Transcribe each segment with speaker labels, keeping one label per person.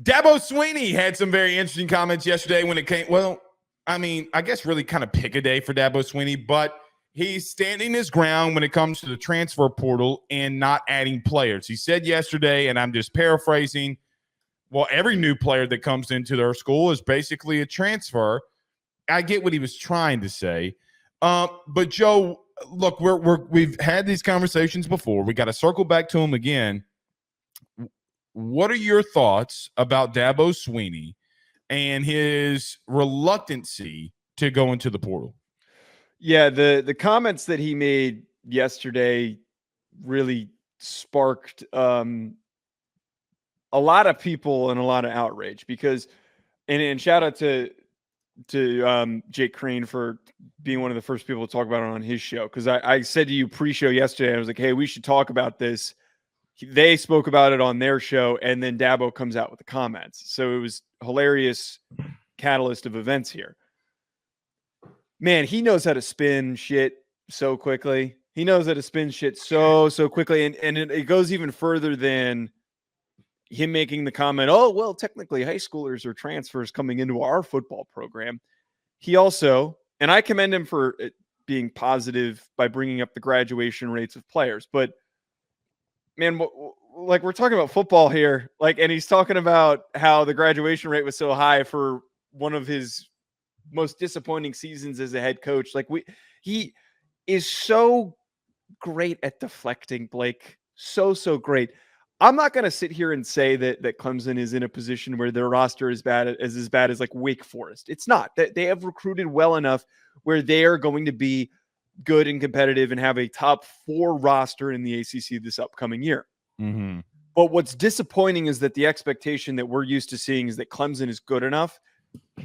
Speaker 1: Dabo Swinney had some very interesting comments yesterday when it came. Well, I mean, I guess really kind of pick a day for Dabo Swinney, but he's standing his ground when it comes to the transfer portal and not adding players. He said yesterday, and I'm just paraphrasing, well, every new player that comes into their school is basically a transfer. I get what he was trying to say. But Joe, look, we've had these conversations before. We got to circle back to him again. What are your thoughts about Dabo Swinney and his reluctancy to go into the portal?
Speaker 2: Yeah, the comments that he made yesterday really sparked a lot of people and a lot of outrage because, and shout out to Jake Crane for being one of the first people to talk about it on his show. Because I said to you pre-show yesterday, I was like, hey, we should talk about this. They spoke about it on their show, and then Dabo comes out with the comments. So it was hilarious catalyst of events here. Man, he knows how to spin shit so quickly. He knows how to spin shit so quickly. And it goes even further than him making the comment, oh, well, technically high schoolers are transfers coming into our football program. He also, and I commend him for being positive by bringing up the graduation rates of players, but man, like we're talking about football here, like, and he's talking about how the graduation rate was so high for one of his most disappointing seasons as a head coach. Like he is so great at deflecting, Blake. So great. I'm not going to sit here and say that Clemson is in a position where their roster is as bad as like Wake Forest. It's not. They have recruited well enough where they are going to be good and competitive and have a top 4 roster in the ACC this upcoming year.
Speaker 1: Mm-hmm.
Speaker 2: But what's disappointing is that the expectation that we're used to seeing is that Clemson is good enough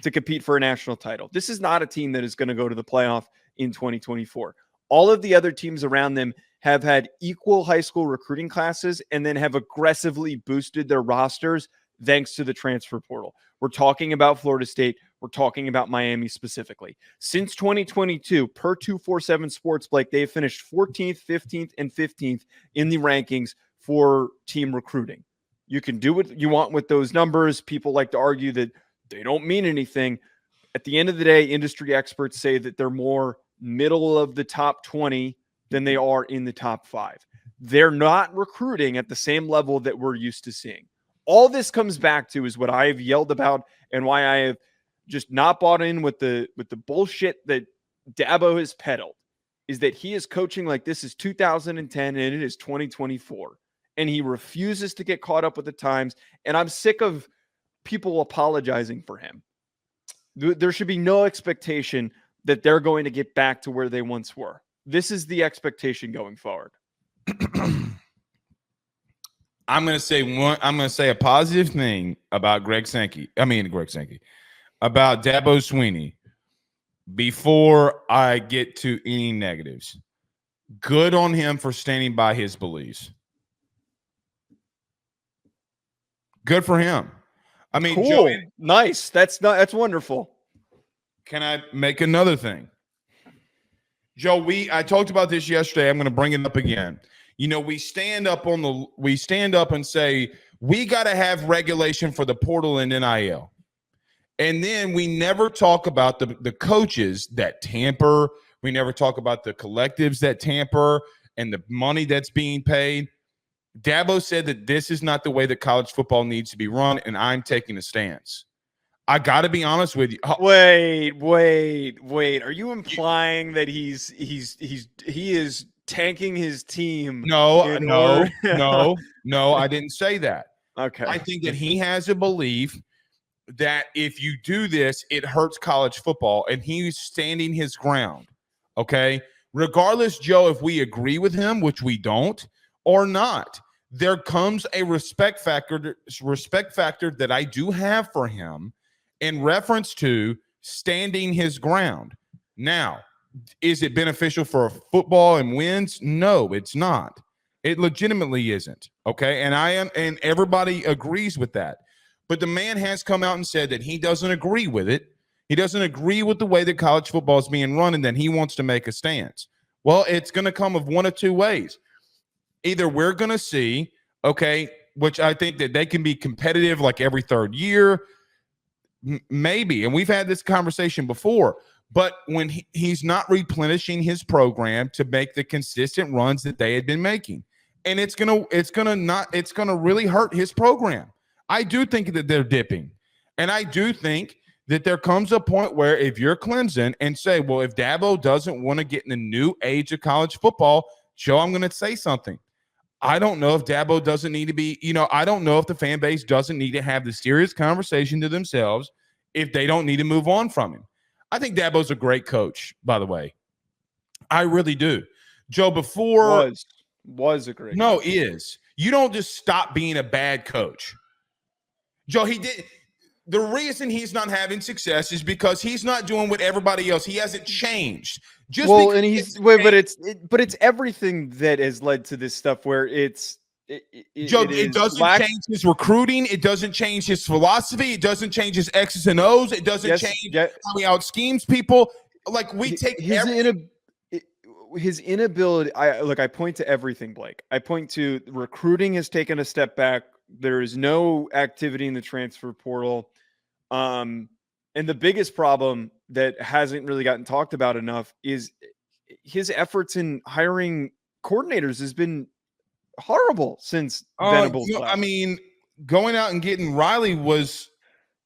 Speaker 2: to compete for a national title. This is not a team that is going to go to the playoff in 2024. All of the other teams around them have had equal high school recruiting classes and then have aggressively boosted their rosters thanks to the transfer portal. We're talking about Florida State. We're talking about Miami specifically. Since 2022, per 247 Sports, Blake, they've finished 14th, 15th, and 15th in the rankings for team recruiting. You can do what you want with those numbers. People like to argue that they don't mean anything. At the end of the day, industry experts say that they're more middle of the top 20 than they are in the top 5. They're not recruiting at the same level that we're used to seeing. All this comes back to is what I have yelled about and why I have just not bought in with the bullshit that Dabo has peddled, is that he is coaching like this is 2010 and it is 2024. And he refuses to get caught up with the times. And I'm sick of people apologizing for him. There should be no expectation that they're going to get back to where they once were. This is the expectation going forward.
Speaker 1: I'm going to say a positive thing about About Dabo Swinney before I get to any negatives. Good on him for standing by his beliefs. Good for him. I mean,
Speaker 2: cool.
Speaker 1: Joe,
Speaker 2: nice. That's wonderful.
Speaker 1: Can I make another thing? Joe, I talked about this yesterday. I'm going to bring it up again. You know, we stand up and say we got to have regulation for the portal and NIL. And then we never talk about the coaches that tamper. We never talk about the collectives that tamper and the money that's being paid. Dabo said that this is not the way that college football needs to be run, and I'm taking a stance. I got to be honest with you.
Speaker 2: Wait. Are you implying that he is tanking his team?
Speaker 1: No, I didn't say that.
Speaker 2: Okay.
Speaker 1: I think that he has a belief that if you do this, it hurts college football, and he's standing his ground. Okay? Regardless, Joe, if we agree with him, which we don't, or not, there comes a respect factor that I do have for him in reference to standing his ground. Now, is it beneficial for football and wins? No, it's not. It legitimately isn't. Okay. And everybody agrees with that. But the man has come out and said that he doesn't agree with it. He doesn't agree with the way that college football is being run, and then he wants to make a stance. Well, it's going to come of one of two ways. Either we're going to see, okay, which I think that they can be competitive like every third year, maybe. And we've had this conversation before. But when he's not replenishing his program to make the consistent runs that they had been making, and it's gonna really hurt his program. I do think that they're dipping, and I do think that there comes a point where if you're Clemson and say, well, if Dabo doesn't want to get in the new age of college football, Joe, I'm going to say something. I don't know if Dabo doesn't need to be, I don't know if the fan base doesn't need to have the serious conversation to themselves if they don't need to move on from him. I think Dabo's a great coach, by the way. I really do. Joe, before
Speaker 2: was a great
Speaker 1: coach. Is. You don't just stop being a bad coach. Joe, he did. The reason he's not having success is because he's not doing what everybody else. He hasn't changed.
Speaker 2: But it's everything that has led to this stuff where it
Speaker 1: doesn't change his recruiting. It doesn't change his philosophy. It doesn't change his X's and O's. It doesn't change how he out schemes people. Like we take
Speaker 2: his inability. I point to everything, Blake. I point to recruiting has taken a step back. There is no activity in the transfer portal. And the biggest problem that hasn't really gotten talked about enough is his efforts in hiring coordinators has been horrible since Venables left.
Speaker 1: I mean, going out and getting Riley was,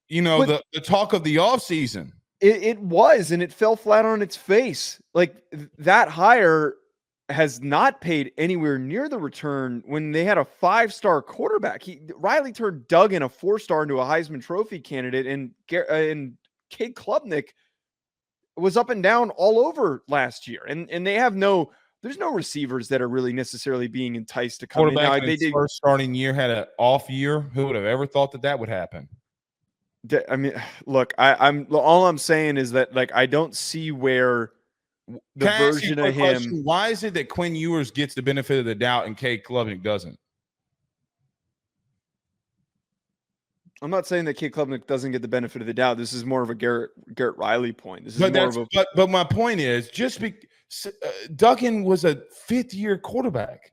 Speaker 1: the talk of the offseason.
Speaker 2: It was, and it fell flat on its face. Like that hire has not paid anywhere near the return when they had a 5-star quarterback. Riley turned Duggan, a 4-star, into a Heisman Trophy candidate, and Cade Klubnik was up and down all over last year. And they have there's no receivers that are really necessarily being enticed to come in. Now,
Speaker 1: they did first starting year had an off year. Who would have ever thought that would happen?
Speaker 2: I mean, look, all I'm saying is that I don't see where the version of him.
Speaker 1: Question? Why is it that Quinn Ewers gets the benefit of the doubt and Cade Klubnik doesn't?
Speaker 2: I'm not saying that Cade Klubnik doesn't get the benefit of the doubt. This is more of a Garrett Riley point.
Speaker 1: But my point is Duggan was a 5th-year quarterback.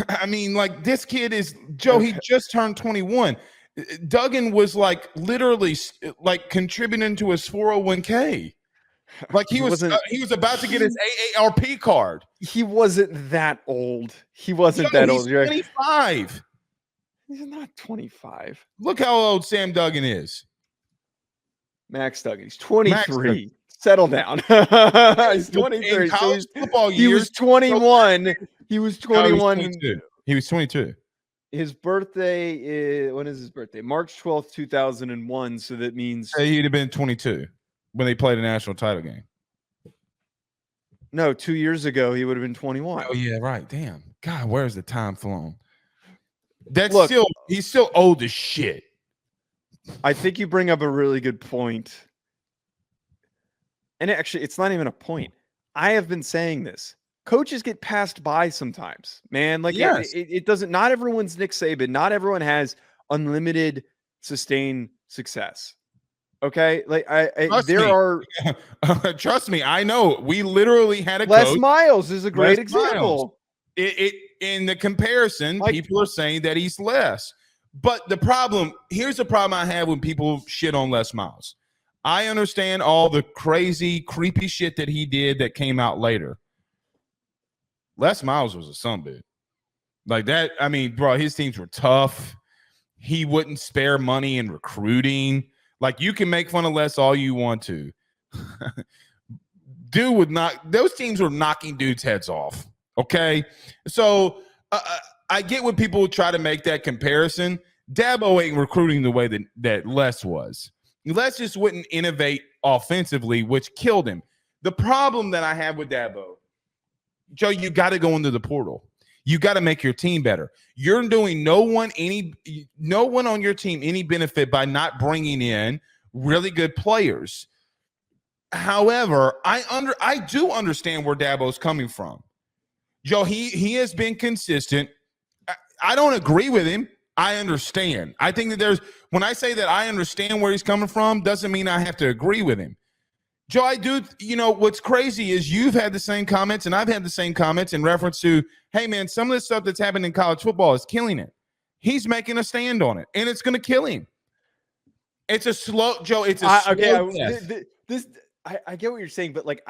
Speaker 1: I mean, this kid is Joe. He just turned 21. Duggan was literally contributing to his 401k. He was about to get his AARP card.
Speaker 2: He wasn't that old. He wasn't that old.
Speaker 1: He's 25.
Speaker 2: He's not 25.
Speaker 1: Look how old Sam Duggan is.
Speaker 2: Max Duggan. He's 23. Settle down. He's 23.
Speaker 1: In college football years,
Speaker 2: he was 21. He was 21.
Speaker 1: He was 22.
Speaker 2: His birthday is, when is his birthday? March 12th, 2001. So that means
Speaker 1: he'd have been 22 when they played a national title game.
Speaker 2: No, 2 years ago, he would have been 21.
Speaker 1: Oh, yeah, right. Damn. God, where's the time flown? He's still old as shit.
Speaker 2: I think you bring up a really good point. And actually, it's not even a point. I have been saying this. Coaches get passed by sometimes, man.
Speaker 1: Yes.
Speaker 2: It doesn't. Not everyone's Nick Saban. Not everyone has unlimited sustained success. Okay,
Speaker 1: Trust me, I know. We literally had a
Speaker 2: Les
Speaker 1: coach.
Speaker 2: Miles is a great example.
Speaker 1: In the comparison, people are saying that he's less. But here's the problem I have when people shit on Les Miles. I understand all the crazy, creepy shit that he did that came out later. Les Miles was a sumbitch. That, I mean, bro, his teams were tough. He wouldn't spare money in recruiting. You can make fun of Les all you want to. Those teams were knocking dudes' heads off. Okay? So I get when people try to make that comparison. Dabo ain't recruiting the way that Les was. Les just wouldn't innovate offensively, which killed him. The problem that I have with Dabo, Joe, you got to go into the portal. You got to make your team better. You're doing no one on your team any benefit by not bringing in really good players. However, I do understand where Dabo's coming from. Joe, he has been consistent. I don't agree with him. I understand. I think that when I say that I understand where he's coming from, doesn't mean I have to agree with him. Joe, I do. What's crazy is you've had the same comments and I've had the same comments in reference to, hey, man, some of the stuff that's happening in college football is killing it. He's making a stand on it, and it's going to kill him. It's a slow, Joe. It's a slow death.
Speaker 2: I get what you're saying, but like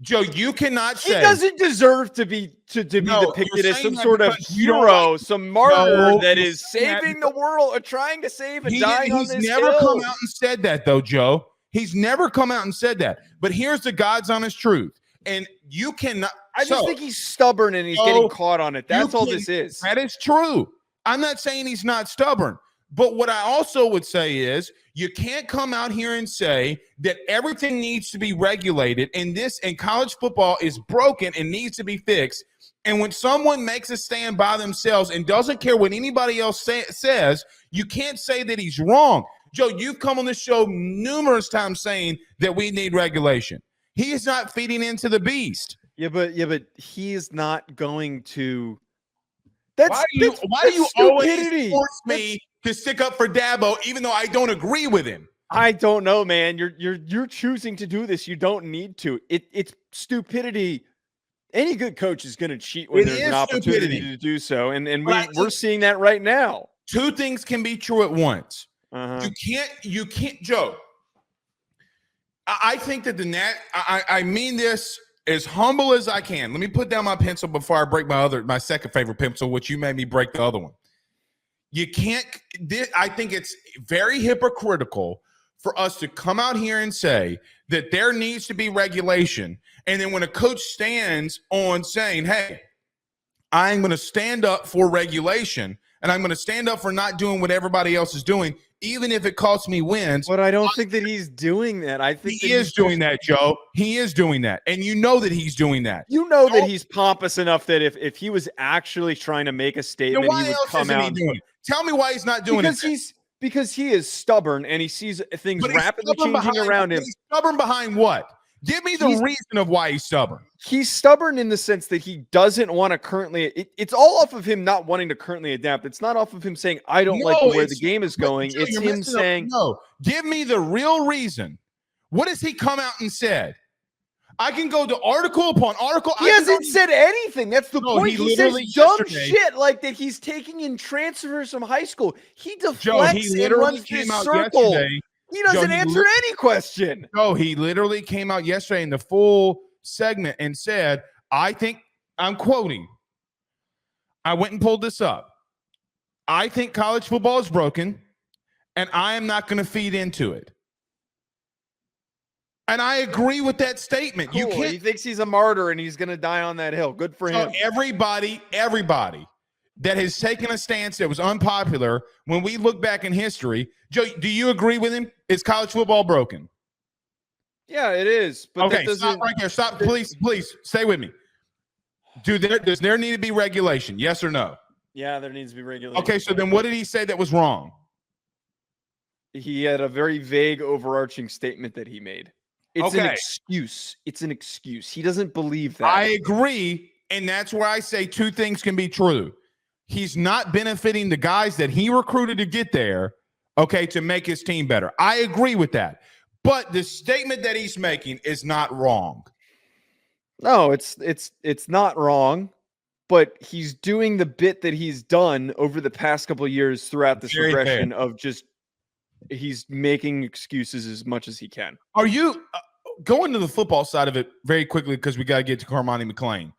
Speaker 1: Joe, you cannot say
Speaker 2: he doesn't deserve to be depicted as some sort of hero, some martyr that is saving the world or trying to save and dying on this hill.
Speaker 1: He's never come out and said that, though, Joe. He's never come out and said that. But here's the God's honest truth, and you cannot.
Speaker 2: I just think he's stubborn and he's getting caught on it. That's all this is.
Speaker 1: That is true. I'm not saying he's not stubborn. But what I also would say is you can't come out here and say that everything needs to be regulated and college football is broken and needs to be fixed. And when someone makes a stand by themselves and doesn't care what anybody else says, you can't say that he's wrong. Joe, you've come on this show numerous times saying that we need regulation. He is not feeding into the beast.
Speaker 2: Yeah, but he is not going to.
Speaker 1: Why do you always force me to stick up for Dabo, even though I don't agree with him?
Speaker 2: I don't know, man. You're choosing to do this. You don't need to. It's stupidity. Any good coach is going to cheat when there's an opportunity to do so, and we're seeing that right now.
Speaker 1: Two things can be true at once. You can't, Joe. I think that I mean this as humble as I can. Let me put down my pencil before I break my second favorite pencil, which you made me break the other one. You can't. I think it's very hypocritical for us to come out here and say that there needs to be regulation, and then when a coach stands on saying, "Hey, I'm going to stand up for regulation, and I'm going to stand up for not doing what everybody else is doing, even if it costs me wins."
Speaker 2: But I don't think that he's doing that. I think
Speaker 1: he is doing that, Joe. He is doing that, and you know that he's doing that.
Speaker 2: You know that he's pompous enough that if he was actually trying to make a statement, he would come out.
Speaker 1: Tell me why he's not doing it.
Speaker 2: Because he is stubborn and he sees things rapidly changing around him.
Speaker 1: He's stubborn behind what? Give me the reason of why he's stubborn.
Speaker 2: He's stubborn in the sense that he doesn't want to currently. It's all off of him not wanting to currently adapt. It's not off of him saying, I don't like where the game is going. It's him saying,
Speaker 1: no, give me the real reason. What has he come out and said? I can go to article upon article.
Speaker 2: He hasn't said anything. That's the point. He says dumb shit like that he's taking in transfers from high school. He deflects and runs this circle. He doesn't answer any question.
Speaker 1: No, he literally came out yesterday in the full segment and said, I think, I'm quoting, I went and pulled this up. I think college football is broken, and I am not going to feed into it. And I agree with that statement.
Speaker 2: Cool. He thinks he's a martyr and he's going to die on that hill. Good for him.
Speaker 1: Everybody that has taken a stance that was unpopular, when we look back in history, Joe, do you agree with him? Is college football broken?
Speaker 2: Yeah, it is. But
Speaker 1: okay, stop right there. Stop, please, stay with me. Does there need to be regulation? Yes or no?
Speaker 2: Yeah, there needs to be regulation.
Speaker 1: Okay, so then what did he say that was wrong?
Speaker 2: He had a very vague, overarching statement that he made. It's an excuse. It's an excuse. He doesn't believe that.
Speaker 1: I agree, and that's where I say two things can be true. He's not benefiting the guys that he recruited to get there, to make his team better. I agree with that. But the statement that he's making is not wrong.
Speaker 2: No, it's not wrong, but he's doing the bit that he's done over the past couple of years throughout this regression of just he's making excuses as much as he can.
Speaker 1: Are you going to the football side of it very quickly because we got to get to Carmani McClain?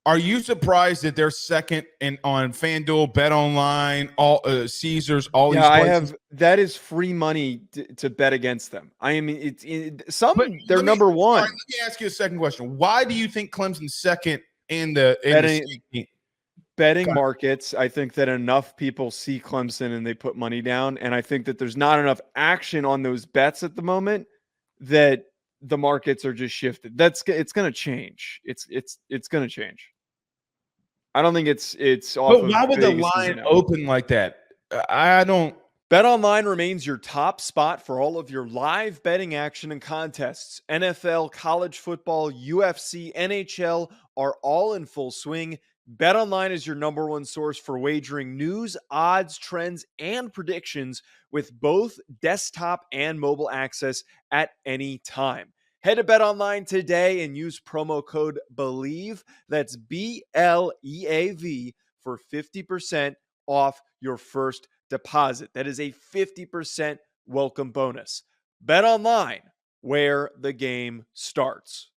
Speaker 1: Are you surprised that they're second on FanDuel, BetOnline, all Caesars, all these places?
Speaker 2: I have. That is free money to bet against them. I mean, they're number one.
Speaker 1: Right, let me ask you a second question. Why do you think Clemson's second in the
Speaker 2: betting markets? I think that enough people see Clemson and they put money down, and I think that there's not enough action on those bets at the moment that the markets are just shifted. It's going to change. It's going to change. I don't think it's off.
Speaker 1: But why would the line open like that? I don't.
Speaker 2: BetOnline remains your top spot for all of your live betting action and contests. NFL, college football, UFC, NHL are all in full swing. BetOnline is your number one source for wagering news, odds, trends, and predictions with both desktop and mobile access at any time. Head to BetOnline today and use promo code BELIEVE, that's BLEAV, for 50% off your first deposit. That is a 50% welcome bonus. Bet online, where the game starts.